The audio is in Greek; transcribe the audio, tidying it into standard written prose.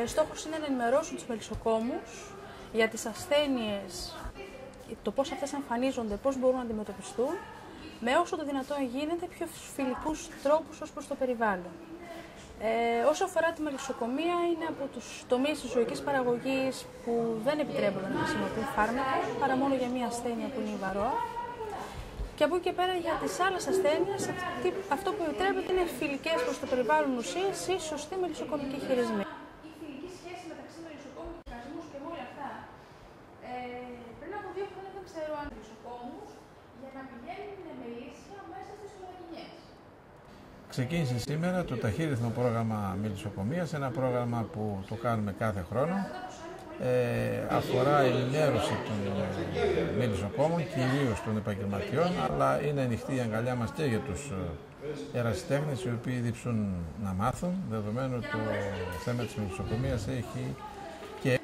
Στόχος είναι να ενημερώσουν τους μελισσοκόμους για τις ασθένειες, το πώς αυτές εμφανίζονται, πώς μπορούν να αντιμετωπιστούν, με όσο το δυνατόν γίνεται πιο φιλικούς τρόπους ως προς το περιβάλλον. Όσο αφορά τη μελισσοκομεία, είναι από τους τομείς της ζωικής παραγωγής που δεν επιτρέπονται να χρησιμοποιούν φάρμακα, παρά μόνο για μία ασθένεια που είναι η βαρόα. Και από εκεί και πέρα για τις άλλες ασθένειες, αυτό που επιτρέπεται είναι φιλικές προς το περιβάλλον ουσίες ή σωστή μελισσοκομική χειρισμή. Η φιλική σχέση μεταξύ μελισσοκόμου και κασμούς και όλα αυτά. Πριν από 2 χρόνια δεν ξέρω αν μελισσοκόμους για να πηγαίνουν με μελίσια μέσα στις Σλοβακινιές. Ξεκίνησε σήμερα το ταχύρυθμο πρόγραμμα μελισσοκομείας, ένα πρόγραμμα που το κάνουμε κάθε χρόνο. Αφορά ενημέρωση των μελισσοκόμων, κυρίως των επαγγελματιών, αλλά είναι ανοιχτή η αγκαλιά μας και για τους ερασιτέχνες οι οποίοι διψούν να μάθουν, δεδομένου το θέμα της μελισσοκομείας έχει και